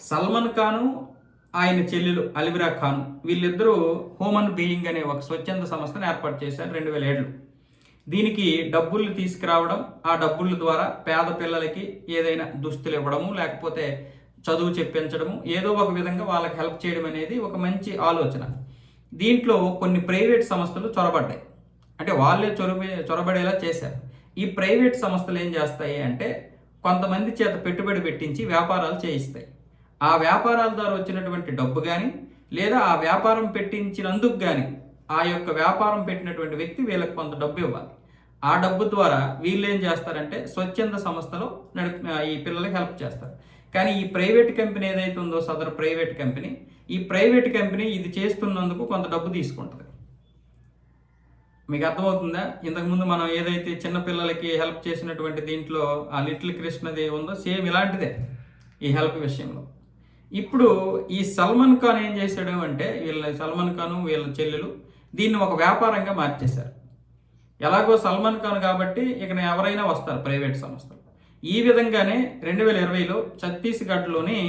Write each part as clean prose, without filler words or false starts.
సల్మాన్ ఖాను, ఆయన చెల్లెలు అల్విరా ఖాను వీళ్ళిద్దరూ హ్యూమన్ బీయింగ్ అనే ఒక స్వచ్ఛంద సంస్థను ఏర్పాటు చేశారు 2007. దీనికి డబ్బులు తీసుకురావడం, ఆ డబ్బుల ద్వారా పేద పిల్లలకి ఏదైనా దుస్తులు ఇవ్వడము, లేకపోతే చదువు చెప్పించడము, ఏదో ఒక విధంగా వాళ్ళకి హెల్ప్ చేయడం అనేది ఒక మంచి ఆలోచన. దీంట్లో కొన్ని ప్రైవేట్ సంస్థలు చొరబడ్డాయి, అంటే వాళ్ళే చొరబడేలా చేశారు. ఈ ప్రైవేట్ సంస్థలు ఏం చేస్తాయి అంటే కొంతమంది చేత పెట్టుబడి పెట్టించి వ్యాపారాలు చేయిస్తాయి. ఆ వ్యాపారాల ద్వారా వచ్చినటువంటి డబ్బు కానీ, లేదా ఆ వ్యాపారం పెట్టించినందుకు కానీ ఆ యొక్క వ్యాపారం పెట్టినటువంటి వ్యక్తి వీళ్ళకి కొంత డబ్బు ఇవ్వాలి. ఆ డబ్బు ద్వారా వీళ్ళు ఏం చేస్తారంటే స్వచ్ఛంద సంస్థలో ఈ పిల్లలకి హెల్ప్ చేస్తారు. కానీ ఈ ప్రైవేట్ కంపెనీ ఏదైతే ఉందో సదరు ప్రైవేట్ కంపెనీ, ఈ ప్రైవేట్ కంపెనీ ఇది చేస్తున్నందుకు కొంత డబ్బు తీసుకుంటుంది. మీకు అర్థమవుతుందా? ఇంతకుముందు మనం ఏదైతే చిన్నపిల్లలకి హెల్ప్ చేసినటువంటి దీంట్లో ఆ లిటిల్ కృష్ణది ఉందో సేమ్ ఇలాంటిదే ఈ హెల్ప్ విషయంలో. ఇప్పుడు ఈ సల్మాన్ ఖాన్ ఏం చేశాడు అంటే సల్మాన్ ఖాన్ వీళ్ళ చెల్లెలు దీన్ని ఒక వ్యాపారంగా మార్చేశారు. ఎలాగో సల్మాన్ ఖాన్ కాబట్టి ఇక ఎవరైనా వస్తారు ప్రైవేట్ సంస్థలు. ఈ విధంగానే 2020లో ఛత్తీస్గఢ్లోని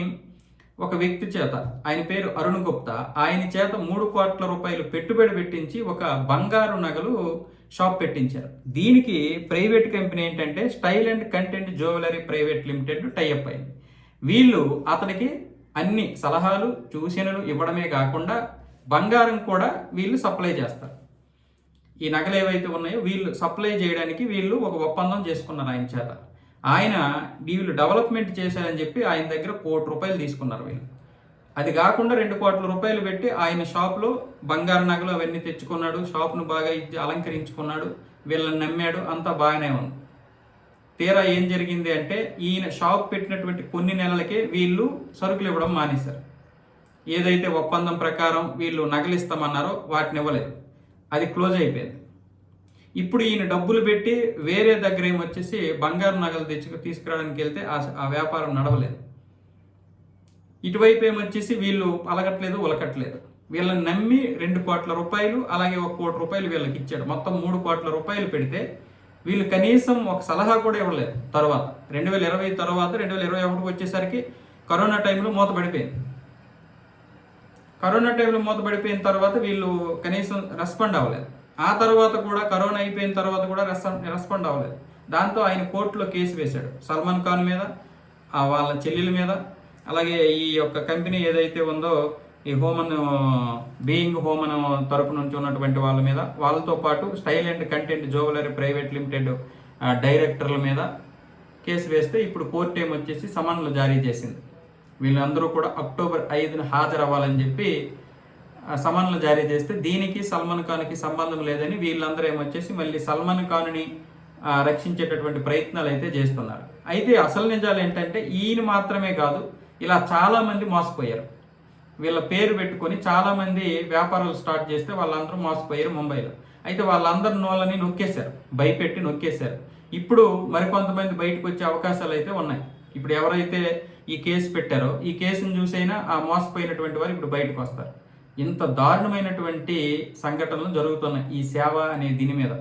ఒక వ్యక్తి చేత, ఆయన పేరు అరుణ్ గుప్తా, ఆయన చేత 3 కోట్ల రూపాయలు పెట్టుబడి పెట్టించి ఒక బంగారు నగలు షాప్ పెట్టించారు. దీనికి ప్రైవేట్ కంపెనీ ఏంటంటే style and content jewellery private limited tie up అయింది. వీళ్ళు అతనికి అన్ని సలహాలు సూచనలు ఇవ్వడమే కాకుండా బంగారం కూడా వీళ్ళు సప్లై చేస్తారు. ఈ నగలు ఏవైతే ఉన్నాయో వీళ్ళు సప్లై చేయడానికి వీళ్ళు ఒక ఒప్పందం చేసుకున్నారు ఆయన చేత. ఆయన వీళ్ళు డెవలప్మెంట్ చేశారని చెప్పి ఆయన దగ్గర 1 కోటి రూపాయలు తీసుకున్నారు వీళ్ళు. అది కాకుండా 2 కోట్ల రూపాయలు పెట్టి ఆయన షాప్లో బంగారు నగలు అవన్నీ తెచ్చుకున్నాడు, షాప్ను బాగా అలంకరించుకున్నాడు, వీళ్ళని నమ్మాడు, అంతా బాగానే ఉంది. తీరా ఏం జరిగింది అంటే ఈయన షాప్ పెట్టినటువంటి కొన్ని నెలలకే వీళ్ళు సరుకులు ఇవ్వడం మానేశారు. ఏదైతే ఒప్పందం ప్రకారం వీళ్ళు నగలు ఇస్తామన్నారో వాటిని ఇవ్వలేదు, అది క్లోజ్ అయిపోయింది. ఇప్పుడు ఈయన డబ్బులు పెట్టి వేరే దగ్గర ఏమొచ్చేసి బంగారు నగలు తీసుకురావడానికి వెళ్తే ఆ వ్యాపారం నడవలేదు. ఇటువైపు ఏమొచ్చేసి వీళ్ళు అలగట్లేదు ఉలకట్లేదు. వీళ్ళని నమ్మి 2 కోట్ల రూపాయలు అలాగే 1 కోటి రూపాయలు వీళ్ళకి ఇచ్చాడు. మొత్తం 3 కోట్ల రూపాయలు పెడితే వీళ్ళు కనీసం ఒక సలహా కూడా ఇవ్వలేదు. తర్వాత 2020 తర్వాత 2021 వచ్చేసరికి కరోనా టైంలో మూతపడిపోయింది. కరోనా టైంలో మూతపడిపోయిన తర్వాత వీళ్ళు కనీసం రెస్పాండ్ అవ్వలేదు. ఆ తర్వాత కూడా కరోనా అయిపోయిన తర్వాత కూడా రెస్పాండ్ అవ్వలేదు. దాంతో ఆయన కోర్టులో కేసు వేశాడు సల్మాన్ ఖాన్ మీద, వాళ్ళ చెల్లెల మీద, అలాగే ఈ యొక్క కంపెనీ ఏదైతే ఉందో ఈ బీయింగ్ హోమన్ తరపు నుంచి ఉన్నటువంటి వాళ్ళ మీద, వాళ్ళతో పాటు style and content jewellery private limited డైరెక్టర్ల మీద కేసు వేస్తే ఇప్పుడు కోర్టు ఏమొచ్చేసి సమన్లు జారీ చేసింది. వీళ్ళందరూ కూడా అక్టోబర్ 5న హాజరవ్వాలని చెప్పి సమన్లు జారీ చేస్తే దీనికి సల్మాన్ ఖాన్కి సంబంధం లేదని వీళ్ళందరూ ఏమొచ్చేసి మళ్ళీ సల్మాన్ ఖాన్ని రక్షించేటటువంటి ప్రయత్నాలు అయితే చేస్తున్నారు. అయితే అసలు నిజాలు ఏంటంటే ఈయన మాత్రమే కాదు, ఇలా చాలామంది మోసపోయారు. వీళ్ళ పేరు పెట్టుకొని చాలామంది వ్యాపారాలు స్టార్ట్ చేస్తే వాళ్ళందరూ మోసపోయారు ముంబైలో. అయితే వాళ్ళందరి నోళ్ళని నొక్కేశారు, భయపెట్టి నొక్కేశారు. ఇప్పుడు మరికొంతమంది బయటకు వచ్చే అవకాశాలు అయితే ఉన్నాయి. ఇప్పుడు ఎవరైతే ఈ కేసు పెట్టారో ఈ కేసును చూసైనా ఆ మోసపోయినటువంటి వారు ఇప్పుడు బయటకు వస్తారు. ఇంత దారుణమైనటువంటి సంఘటనలు జరుగుతున్నాయి ఈ సేవ అనే దీని మీద.